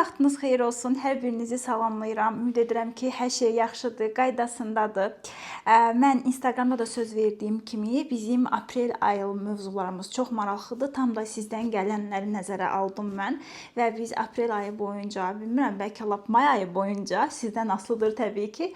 vaxtınız xeyir olsun. Hər birinizi salamlayıram. Ümid edirəm ki, hər şey yaxşıdır, qaydasındadır. Mən Instagramda da söz verdiyim kimi bizim aprel ayı mövzularımız çox maraqlıdır. Tam da sizdən gələnləri nəzərə aldım mən və biz aprel ayı boyunca, bilmirəm, bəlkə lap may ayı boyunca sizdən asılıdır təbii ki,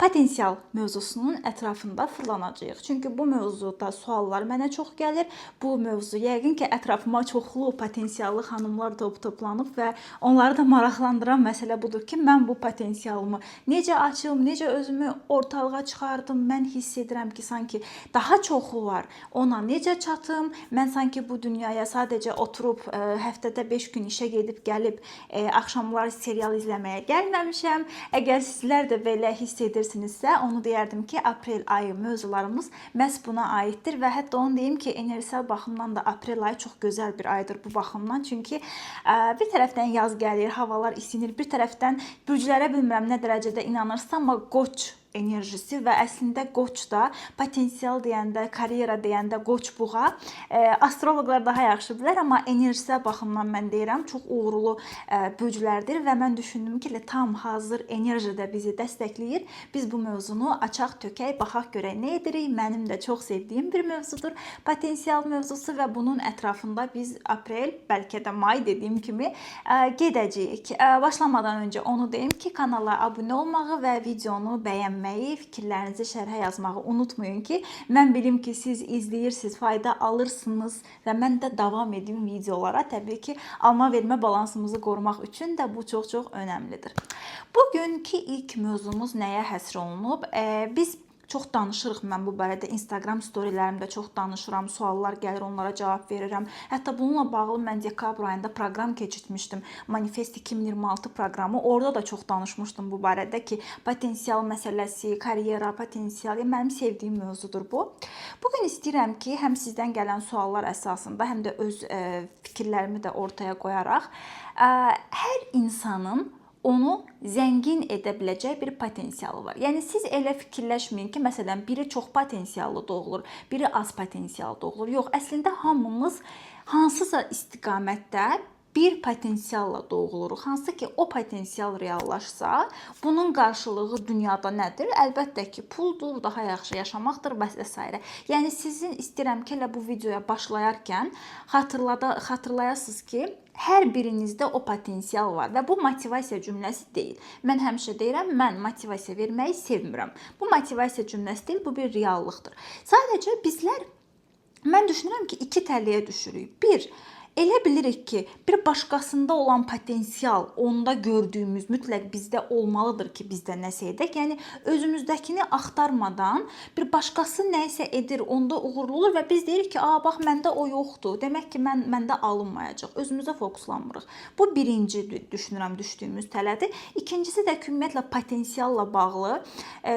potensial mövzusunun ətrafında fırlanacağıq. Çünki bu mövzuda suallar mənə çox gəlir. Bu mövzu yəqin ki, ətrafıma çoxlu potensiallı xanımlar toplanıb və onları da maraqlandıran məsələ budur ki, mən bu potensialımı necə açım, necə özümü ortalığa çıxardım. Mən hiss edirəm ki, sanki daha çoxu var. Ona necə çatım? Mən sanki bu dünyaya sadəcə oturub həftədə 5 gün işə gedib gəlib axşamlar serial izləməyə gəlməmişəm. Əgər sizlər də belə hiss edirsinizsə, onu deyərdim ki, aprel ayı mövzularımız məhz buna aiddir və hətta onu deyim ki, enerjisel baxımdan da aprel ayı çox gözəl bir aydır bu baxımdan. Çünki bir tərəfdən yaz gəlir, havalar isinir, bir tərəfdən bürclərə bilmirəm nə dərəcədə inanırsınız, amma Qoç enerjisi və əslində Qoç da potensial deyəndə, karyera deyəndə Qoç buğa astroloqlar daha yaxşı bilər, amma enerjisel baxımdan mən deyirəm çox uğurlu bürclərdir və mən düşündüm ki, tam hazır enerji də bizi dəstəkləyir. Biz bu mövzunu açaq, tökək, baxaq görək nə edirik. Mənim də çox sevdiyim bir mövzudur potensial mövzusu və bunun ətrafında biz aprel, bəlkə də may dediyim kimi gedəcəyik. Başlamadan öncə onu deyim ki, kanala abunə olmağı və videonu bəyənməyi, fikirlərinizi şərhə yazmağı unutmayın ki, mən bilim ki, siz izləyirsiniz, fayda alırsınız və mən də davam edim videolara. Təbii ki, alma-vermə balansımızı qorumaq üçün də bu çox-çox önəmlidir. Bugünkü ilk mövzumuz nəyə həsr olunub? Biz çox danışırıq, mən bu barədə Instagram storylərimdə çox danışıram, suallar gəlir, onlara cavab verirəm. Hətta bununla bağlı mən dekabr ayında proqram keçirtmişdim, Manifest 2026 proqramı. Orada da çox danışmışdım bu barədə ki, potensial məsələsi, karyera, potensial, mənim sevdiyim mövzudur bu. Bugün istəyirəm ki, həm sizdən gələn suallar əsasında, həm də öz fikirlərimi də ortaya qoyaraq, hər insanın onu zəngin edə biləcək bir potensialı var. Yəni siz elə fikirləşməyin ki, məsələn, biri çox potensiallı doğulur, biri az potensiallı doğulur. Yox, əslində hamımız hansısa istiqamətdə bir potensialla doğuluruq. Hansı ki, o potensial reallaşsa, bunun qarşılığı dünyada nədir? Əlbəttə ki, puldur, daha yaxşı yaşamaqdır və s. Yəni sizin istəyirəm ki, elə bu videoya başlayarkən xatırlayasınız ki, hər birinizdə o potensial var və bu motivasiya cümləsi deyil. Mən həmişə deyirəm, mən motivasiya verməyi sevmirəm. Bu motivasiya cümləsi deyil, bu bir reallıqdır. Sadəcə bizlər, mən düşünürəm ki, iki tələyə düşürük. Bir, elə bilirik ki, bir başqasında olan potensial, onda gördüyümüz mütləq bizdə olmalıdır ki, bizdə nəsə edək. Yəni, özümüzdəkini axtarmadan bir başqası nəyisə edir, onda uğurlu olur və biz deyirik ki, bax, məndə o yoxdur. Demək ki, məndə alınmayacaq. Özümüzə fokuslanmırıq. Bu birinci düşünürəm düşdüyümüz tələdir. İkincisi də ki, ümumiyyətlə potensialla bağlı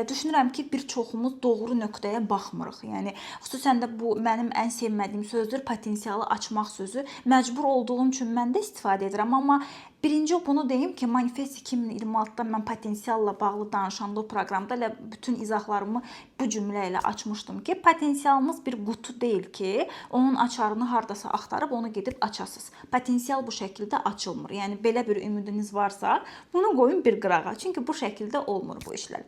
düşünürəm ki, bir çoxumuz doğru nöqtəyə baxmırıq. Yəni, xüsusən də bu mənim ən sevmədiyim sözdür, potensialı açmaq sözü. Məcbur olduğum üçün mən də istifadə edirəm, amma birinci bunu deyim ki, Manifest 2026-da mən potensialla bağlı danışanda o proqramda elə bütün izahlarımı bu cümlə ilə açmışdım ki, potensialımız bir qutu deyil ki, onun açarını hardasa axtarıb onu gedib açasınız. Potensial bu şəkildə açılmır. Yəni, belə bir ümidiniz varsa, bunu qoyun bir qırağa. Çünki bu şəkildə olmur bu işlər.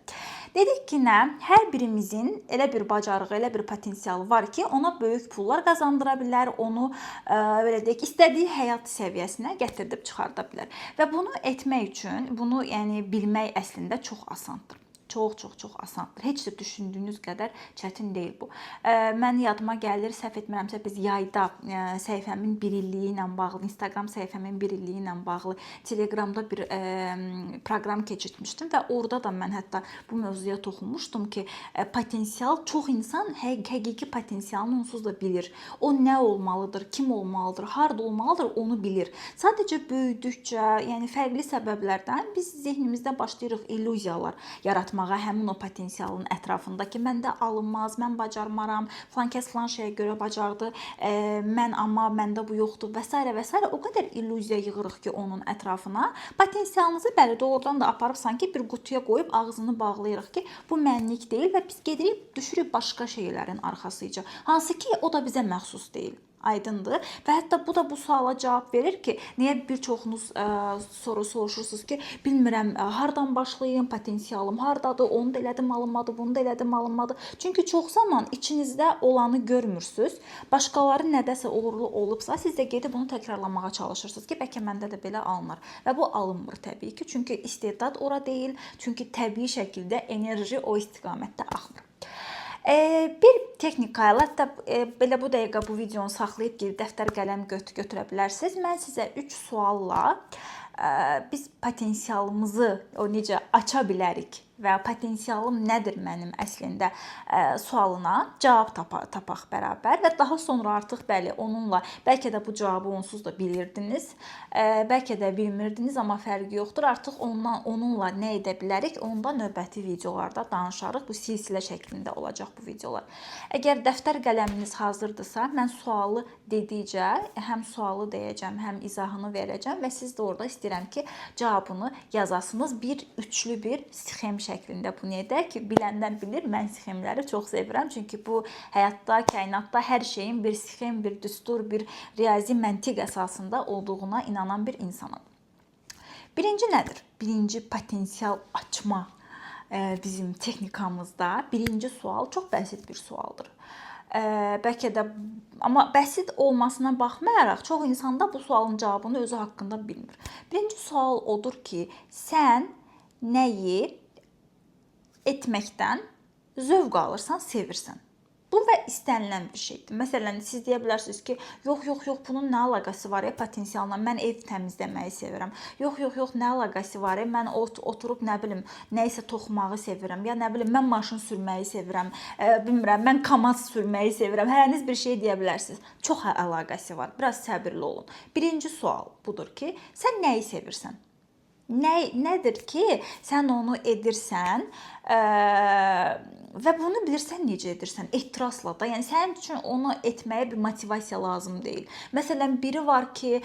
Dedik ki, nə? Hər birimizin elə bir bacarığı, elə bir potensialı var ki, ona böyük pullar qazandıra bilər, onu belə deyək, istədiyi həyat səviyyəsinə gətirdib çıxarda bilər. Və bunu etmək üçün, bunu yəni bilmək əslində çox asandır. Çox asandır. Heç də düşündüyünüz qədər çətin deyil bu. Mən yadıma gəlir, səhv etmirəmsə biz yayda səhifəmin 1 illiyi ilə bağlı, Instagram səhifəmin 1 illiyi ilə bağlı Telegramda bir proqram keçirtmişdim və orada da mən hətta bu mövzuya toxunmuşdum ki, potensial, çox insan həqiqi potensialını onsuz da bilir. O nə olmalıdır, kim olmalıdır, harda olmalıdır onu bilir. Sadəcə böyüdükcə, yəni fərqli səbəblərdən biz zehnimizdə başlayırıq illüziyalar yaratmağa, həmin o potensialın ətrafında ki, məndə alınmaz, mən bacarmaram, filan kəs filan şeyə görə bacardı, amma məndə bu yoxdur və s. və s. O qədər illüziya yığırıq ki, onun ətrafına. Potensialınızı bəli doğrudan da aparıb sanki bir qutuya qoyub ağzını bağlayırıq ki, bu mənlik deyil və biz gedirik, düşürük başqa şeylərin arxasıca. Hansı ki, o da bizə məxsus deyil. Aydındır. Və hətta bu da bu suala cavab verir ki, niyə bir çoxunuz soru soruşursunuz ki, bilmirəm hardan başlayım, potensialım hardadır, onu da elədim alınmadı, bunu da elədim alınmadı. Çünki çox zaman içinizdə olanı görmürsüz. Başqaları nədəsə uğurlu olubsa, siz də gedib bunu təkrarlamağa çalışırsınız ki, bəlkə məndə də belə alınır. Və bu alınmır təbii ki, çünki istedad ora deyil, çünki təbii şəkildə enerji o istiqamətdə axmır. Bir texnika ilə, hətta belə bu dəqiqə bu videonu saxlayıb gedib dəftər qələm götürə bilərsiniz. Mən sizə 3 sualla biz potensialımızı o necə aça bilərik və potensialım nədir mənim əslində sualına cavab tapaq bərabər və daha sonra artıq bəli onunla bəlkə də bu cavabı onsuz da bilirdiniz, bəlkə də bilmirdiniz, amma fərqi yoxdur. Artıq onunla nə edə bilərik? Onda növbəti videolarda danışarıq. Bu silsilə şəklində olacaq bu videolar. Əgər dəftər qələminiz hazırdırsa, mən sualı dedikcə həm sualı deyəcəm, həm izahını verəcəm və siz də orada istəyirəm ki, cavabını yazasınız. Bir üçlü bir sxem şəklində bunu edək ki, bilənlər bilir, mən sxemləri çox sevirəm. Çünki bu həyatda, kainatda hər şeyin bir sxem, bir düstur, bir riyazi məntiq əsasında olduğuna inanan bir insanım. Birinci nədir? Birinci potensial açma bizim texnikamızda birinci sual çox bəsit bir sualdır. Bəlkə də, amma bəsit olmasına baxmayaraq çox insanda bu sualın cavabını özü haqqında bilmir. Birinci sual odur ki, sən nəyi etməkdən zövq alırsan, sevirsən. Bu və istənilən bir şeydir. Məsələn, siz deyə bilərsiniz ki, yox, bunun nə əlaqəsi var potensialına? Mən ev təmizləməyi sevirəm. Yox, nə əlaqəsi var? Mən oturub nə bilim, nə isə toxumağı sevirəm. Ya nə bilim, mən maşın sürməyi sevirəm. Bilmirəm, mən kamaz sürməyi sevirəm. Hərəniz bir şey deyə bilərsiniz. Çox əlaqəsi var. Biraz səbirli olun. Birinci sual budur ki, sən nəyi sevirsən? Nədir ki, sən onu edirsən və bunu bilirsən necə edirsən? Ehtirasla da. Yəni sənin üçün onu etməyə bir motivasiya lazım deyil. Məsələn, biri var ki,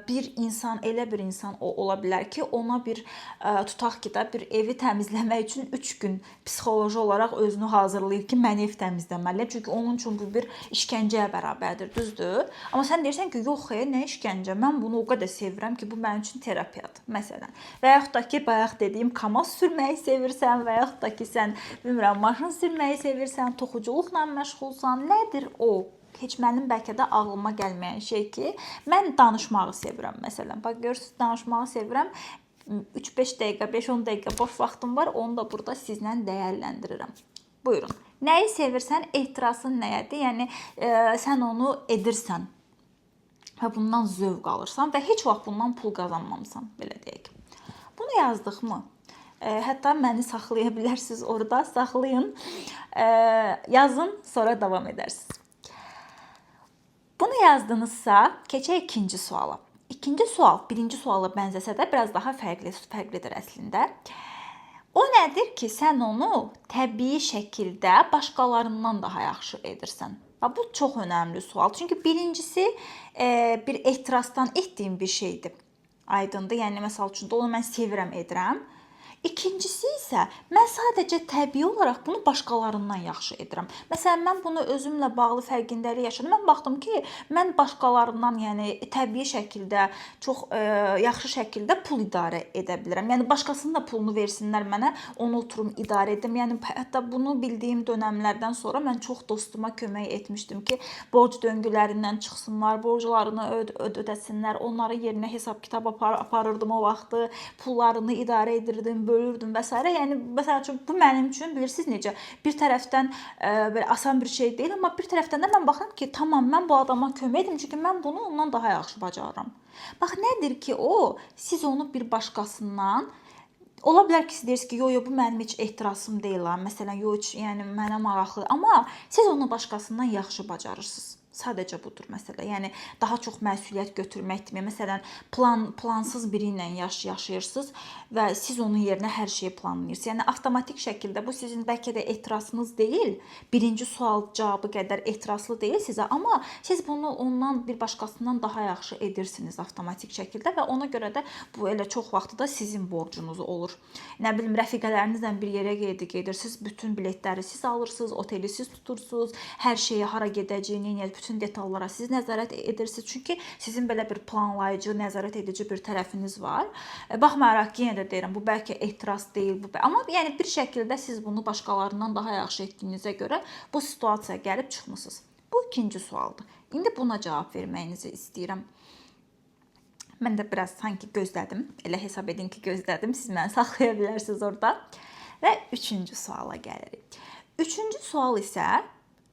bir insan, elə bir insan ola bilər ki, ona bir tutaq ki da bir evi təmizləmək üçün 3 gün psixoloji olaraq özünü hazırlayır ki, mən ev təmizləməliyəm. Çünki onun üçün bu bir işgəncəyə bərabərdir, düzdür? Amma sən deyirsən ki, yox, nə işgəncə? Mən bunu o qədər sevirəm ki, bu mənim üçün terapiyadır. Məsələn, və yaxud da ki, bayaq dediyim kamaz sürməyi sevirsən və yaxud da ki, sən bilmirəm, maşın sürməyi sevirsən, toxuculuqla məşğulsan, nədir o? Heç mənim bəlkə də ağlıma gəlməyən şey ki, mən danışmağı sevirəm məsələn. Bax, görürsünüz, danışmağı sevirəm. 3-5 dəqiqə, 5-10 dəqiqə boş vaxtım var, onu da burada sizlə dəyərləndirirəm. Buyurun. Nəyi sevirsən, ehtirasın nəyədir? Yəni, sən onu edirsən. Və bundan zövq alırsan və heç vaxt bundan pul qazanmamısan, belə deyək. Bunu yazdıqmı? Hətta məni saxlaya bilərsiniz orada, saxlayın, yazın, sonra davam edərsiniz. Bunu yazdınızsa, keçək ikinci suala. İkinci sual, birinci suala bənzəsə də biraz daha fərqlidir əslində. O nədir ki, sən onu təbii şəkildə başqalarından daha yaxşı edirsən? Bu çox önəmli sual. Çünki birincisi bir ehtirasdan etdiyim bir şeydir. Aydındır. Yəni, məsəl üçün, onu mən sevirəm, edirəm. İkincisi isə mən sadəcə təbii olaraq bunu başqalarından yaxşı edirəm. Məsələn, mən bunu özümlə bağlı fərqindəlik yaşadım. Mən baxdım ki, mən başqalarından, yəni təbii şəkildə, çox yaxşı şəkildə pul idarə edə bilirəm. Yəni başqasının da pulunu versinlər mənə, onu oturum idarə edim. Yəni hətta bunu bildiyim dönəmlərdən sonra mən çox dostuma kömək etmişdim ki, borc döngülərindən çıxsınlar, borclarını ödəsinlər, onları yerinə hesab kitab aparırdım o vaxtı, pullarını idarə edirdim, bölürdüm və s. Yəni, məsəl üçün, bu mənim üçün bilirsiniz necə, bir tərəfdən belə asan bir şey deyil, amma bir tərəfdən də mən baxıram ki, tamam, mən bu adama kömək edim, çünki mən bunu ondan daha yaxşı bacarıram. Bax, nədir ki o, siz onu bir başqasından, ola bilər ki, siz deyirsiniz ki, bu mənim heç ehtirasım deyil, məsələn, yəni mənə maraqlı, amma siz onu başqasından yaxşı bacarırsınız. Sadəcə budur məsələ. Yəni daha çox məsuliyyət götürmək demək. Məsələn, plansız biri ilə yaşayırsınız və siz onun yerinə hər şeyi planlayırsınız. Yəni avtomatik şəkildə bu sizin bəlkə də ehtirasınız deyil. Birinci sual cavabı qədər ehtiraslı deyil sizə, amma siz bunu ondan bir başqasından daha yaxşı edirsiniz avtomatik şəkildə və ona görə də bu elə çox vaxtı da sizin borcunuz olur. Nə bilim, rəfiqələrinizlə bir yerə gedirsiniz, bütün biletləri siz alırsınız, oteli siz tutursunuz, hər şeyi hara gedəcəyini, bütün bütün detallara siz nəzarət edirsiniz. Çünki sizin belə bir planlayıcı, nəzarət edici bir tərəfiniz var. Baxmayaraq ki, yenə də deyirəm, bu bəlkə ehtiras deyil, amma yəni bir şəkildə siz bunu başqalarından daha yaxşı etdiyinizə görə bu situasiyaya gəlib çıxmısınız. Bu ikinci sualdır. İndi buna cavab verməyinizi istəyirəm. Mən də biraz sanki gözlədim. Elə hesab edin ki, gözlədim. Siz məni saxlaya bilərsiniz orada. Və üçüncü suala gəlirik. Üçüncü sual isə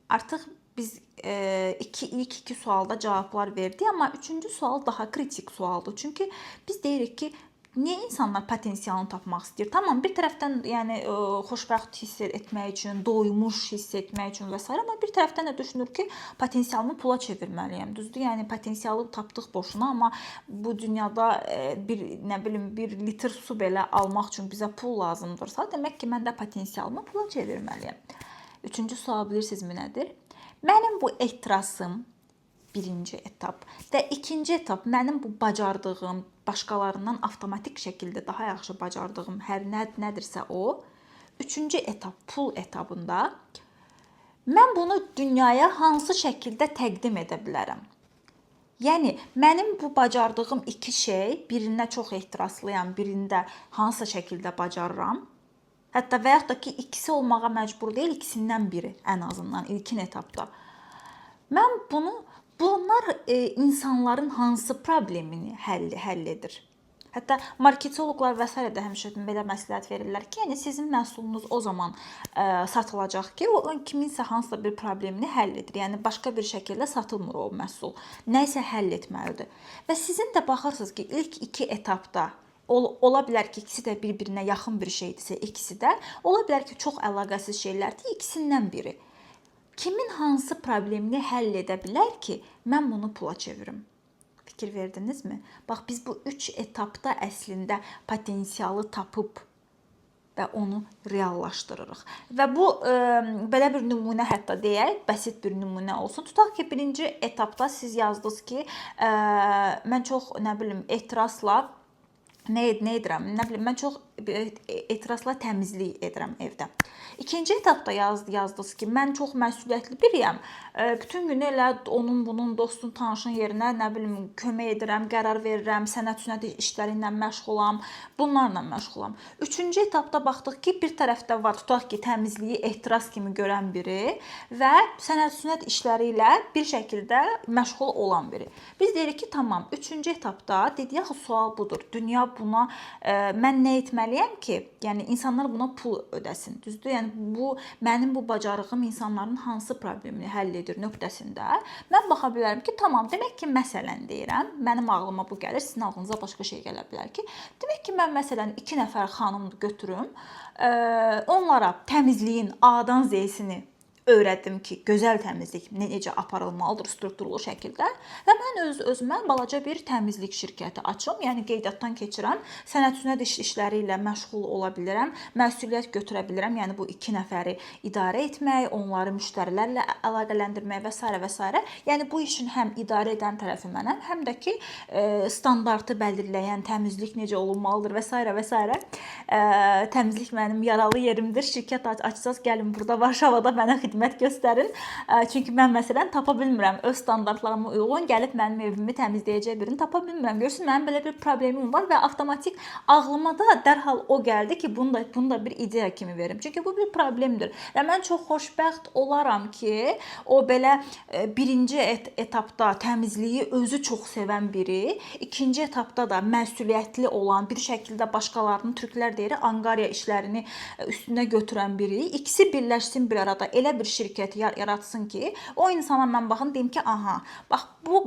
artıq biz ilk iki sualda cavablar verdik, amma üçüncü sual daha kritik sualdır. Çünki biz deyirik ki, niyə insanlar potensialını tapmaq istəyir? Tamam, bir tərəfdən yəni xoşbəxt hiss etmək üçün, doymuş hiss etmək üçün və s. amma bir tərəfdən də düşünür ki, potensialımı pula çevirməliyəm. Düzdür? Yəni potensialı tapdıq boşuna, amma bu dünyada bir litr su belə almaq üçün bizə pul lazımdırsa, demək ki, mən də potensialımı pula çevirməliyəm. Üçüncü sual bilirsinizmi nədir? Mənim bu ehtirasım birinci etap və ikinci etap mənim bu bacardığım, başqalarından avtomatik şəkildə daha yaxşı bacardığım hər nədirsə o. Üçüncü etap, pul etapında mən bunu dünyaya hansı şəkildə təqdim edə bilərəm? Yəni, mənim bu bacardığım iki şey, birində çox ehtiraslıyam, birində hansı şəkildə bacarıram? Hətta və yaxud da ki, ikisi olmağa məcbur deyil, ikisindən biri ən azından ilkin etapda. Mən bunlar insanların hansı problemini həll edir? Hətta marketoloqlar və s. də həmişə belə məsləhət verirlər ki, yəni sizin məhsulunuz o zaman satılacaq ki, o kiminsə hansısa bir problemini həll edir. Yəni başqa bir şəkildə satılmır o məhsul. Nəsə həll etməlidir. Və sizin də baxırsınız ki, ilk iki etapda ola bilər ki, ikisi də bir-birinə yaxın bir şeydirsə, ikisi də ola bilər ki, çox əlaqəsiz şeylərdir, ikisindən biri. Kimin hansı problemini həll edə bilər ki, mən bunu pula çevirim? Fikir verdinizmi? Bax, biz bu üç etapda əslində potensialı tapıb və onu reallaşdırırıq. Və bu, belə bir nümunə hətta deyək, bəsit bir nümunə olsun. Tutaq ki, birinci etapda siz yazdınız ki, mən çox, ehtirasla nə edirəm? Mən çox ehtirasla təmizlik edirəm evdə. İkinci etapda yazdınız ki, mən çox məsuliyyətli biriyəm. Bütün gün elə bunun, dostun, tanışın yerinə, kömək edirəm, qərar verirəm, sənət işləri ilə məşğulam, bunlarla məşğulam. Üçüncü etapda baxdıq ki, bir tərəfdə var, tutaq ki, təmizliyi ehtiras kimi görən biri və sənət işləri ilə bir şəkildə məşğul olan biri. Biz deyirik ki, tamam, üçüncü etapda dedik, axı sual budur. Dünya buna, mən nə etməliyəm ki, yəni insanlar buna pul ödəsin. Düzdür? Yəni mənim bu bacarığım insanların hansı problemini həll edir nöqtəsində mən baxa bilərəm ki, tamam, demək ki, məsələn deyirəm, mənim ağlıma bu gəlir, sizin ağlınıza başqa şey gələ bilər ki, demək ki, mən məsələn 2 nəfər xanım götürüm, onlara təmizliyin A-dan Z-sini öyrətdim ki, gözəl təmizlik necə aparılmalıdır strukturlu şəkildə və mən özümə balaca bir təmizlik şirkəti açım, yəni qeydiyyatdan keçirəm, sənət işləri ilə məşğul ola bilirəm, məsuliyyət götürə bilirəm, yəni bu 2 nəfəri idarə etmək, onları müştərilərlə əlaqələndirmək və s. və s. Yəni bu işin həm idarə edən tərəfi mənəm, həm də ki, standartı bəlirləyən təmizlik necə olunmalıdır və s. və s. Təmizlik mənim yaralı yerimdir, şirkət açsaz gəlin burada Varşavada mənə xidmət göstərin. Çünki mən məsələn tapa bilmirəm, öz standartlarıma uyğun gəlib mənim evimi təmizləyəcək birini tapa bilmirəm. Görürsünüz, mənim belə bir problemim var və avtomatik ağlıma da dərhal o gəldi ki, bunu da bir ideya kimi verim. Çünki bu bir problemdir. Və mən çox xoşbəxt olaram ki, o belə birinci etapda təmizliyi özü çox sevən biri, ikinci etapda da məsuliyyətli olan, bir şəkildə başqalarının, türklər deyir, anqarya işlərini üstünə götürən biri, ikisi birləşsin bir arada, elə bir şirkət yaratsın ki, o insana mən baxın, deyim ki, aha, bax, bu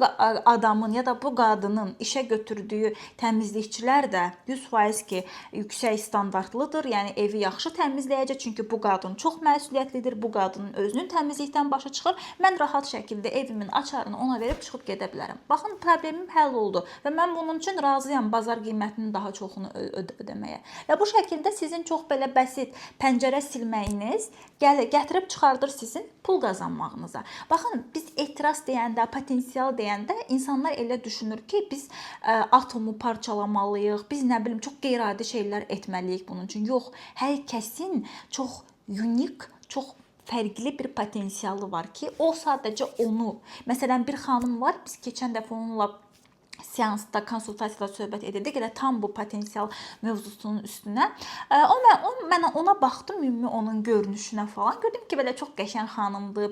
adamın ya da bu qadının işə götürdüyü təmizlikçilər də 100% ki, yüksək standartlıdır, yəni evi yaxşı təmizləyəcək, çünki bu qadın çox məsuliyyətlidir, bu qadının özünün təmizlikdən başa çıxır, mən rahat şəkildə evimin açarını ona verib çıxıb gedə bilərəm. Baxın, problemim həll oldu və mən bunun üçün razıyam bazar qiymətinin daha çoxunu ödəməyə. Və bu şəkildə sizin çox belə bəsit pəncərə silməyiniz gətirib çıxardır sizin pul qazanmağınıza. Baxın, biz ehtiras deyəndə, potensial deyəndə insanlar elə düşünür ki, biz atomu parçalamalıyıq, biz çox qeyri-adi şeylər etməliyik bunun üçün. Yox, hər kəsin çox unik, çox fərqli bir potensialı var ki, o sadəcə onu. Məsələn, bir xanım var, biz keçən dəfə onunla seansda, konsultasiyada söhbət edirdik. Elə tam bu potensial mövzusunun üstünə. Mən ona baxdım, ümumi onun görünüşünə falan. Gördüm ki, belə çox qəşəng xanımdır,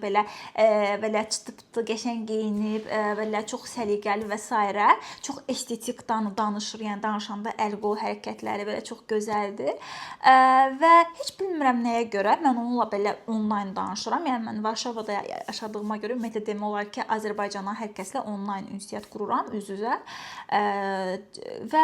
belə çıtı-pıtı, qəşəng geyinib, belə çox səliqəli və s. Çox estetik danışır, yəni danışanda əl-qol hərəkətləri belə çox gözəldir. Və heç bilmirəm nəyə görə mən onunla belə onlayn danışıram. Yəni mən Varşavada yaşadığıma görə ümumiyyətlə demək olar ki, Azərbaycana hər kəslə onlayn ünsiyyət qururam üz-üzə. Və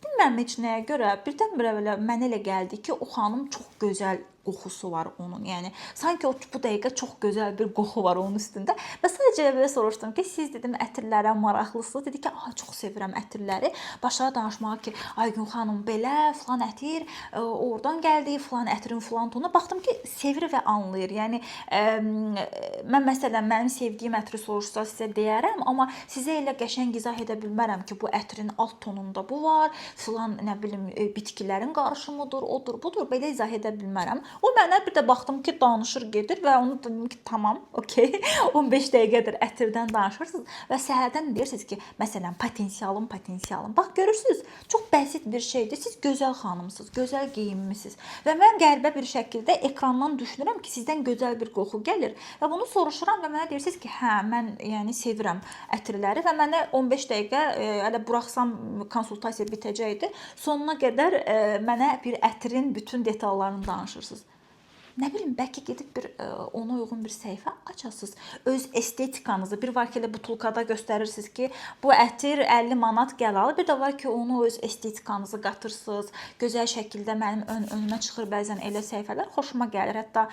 bilmirəm heç nəyə görə birdən-birə belə mənə elə gəldi ki, o xanım çox gözəl qoxusu var onun. Yəni sanki o bu dəqiqə çox gözəl bir qoxu var onun üstündə. Və sadəcə belə soruşdum ki, siz dedim ətirlərə maraqlısınız. Dedi ki, çox sevirəm ətirləri. Başladı danışmağa ki, Aygün xanım belə, filan ətir oradan gəldi, filan ətirin filan tonu. Baxdım ki, sevir və anlayır. Yəni mən məsələn mənim sevdiyim ətri soruşsa sizə deyərəm, amma sizə elə qəşəng izah edə bilmərəm ki, bu ətrin alt tonunda bu var, filan nə bilim bitkilərin qarışımıdır, odur, budur. Belə izah edə bilmərəm. O mənə bir də baxdım ki, danışır gedir və onu dedim ki, tamam, okey. 15 dəqiqədir ətirdən danışırsınız və səhərdən deyirsiniz ki, məsələn, potensialım. Bax görürsüz, çox bəsit bir şeydir. Siz gözəl xanımsınız, gözəl geyinmisiniz və mən qəribə bir şəkildə ekrandan düşünürəm ki, sizdən gözəl bir qoxu gəlir və bunu soruşuram və mənə deyirsiniz ki, hə, mən yəni sevirəm ətirləri və mənə 15 dəqiqə elə buraxsam konsultasiya bitəcəkdi. Sonuna qədər mənə bir ətirin bütün detallarını danışırsınız. Nə bilim, bəlkə gedib bir ona uyğun bir səhifə açasınız. Öz estetikanızı, bir var ki, elə butulkada göstərirsiniz ki, bu ətir 50 manat gəl. Bir də var ki, onu öz estetikanızı qatırsınız. Gözəl şəkildə mənim önümə çıxır bəzən elə səhifələr, xoşuma gəlir. Hətta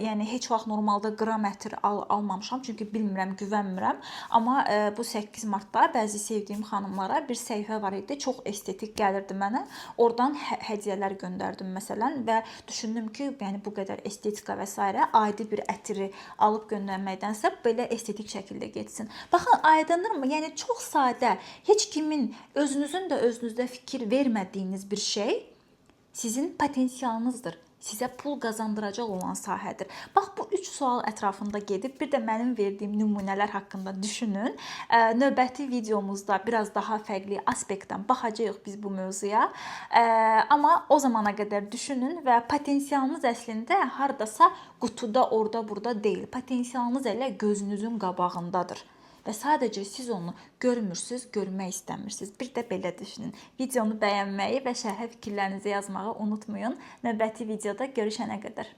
yəni heç vaxt normalda qram ətir almamışam, çünki bilmirəm, güvənmirəm. Amma bu 8 martda bəzi sevdiyim xanımlara bir səhifə var idi. Çox estetik gəlirdi mənə. Oradan hədiyyələr göndərdim məsələn və düşündüm ki, yəni bu qədər estetika və s. adi bir ətiri alıb göndərməkdənsə belə estetik şəkildə getsin. Baxın, aydınırmı? Yəni çox sadə, heç kimin özünüzün də özünüzdə fikir vermədiyiniz bir şey sizin potensialınızdır. Sizə pul qazandıracaq olan sahədir. Bax, bu 3 sual ətrafında gedib, bir də mənim verdiyim nümunələr haqqında düşünün. Növbəti videomuzda biraz daha fərqli aspektdən baxacağıq biz bu mövzuya. Amma o zamana qədər düşünün və potensialınız əslində hardasa qutuda, orada, burada deyil. Potensialınız elə gözünüzün qabağındadır. Və sadəcə siz onu görmürsünüz, görmək istəmirsiniz. Bir də belə düşünün. Videonu bəyənməyi və şərhə fikirlərinizi yazmağı unutmayın. Növbəti videoda görüşənə qədər.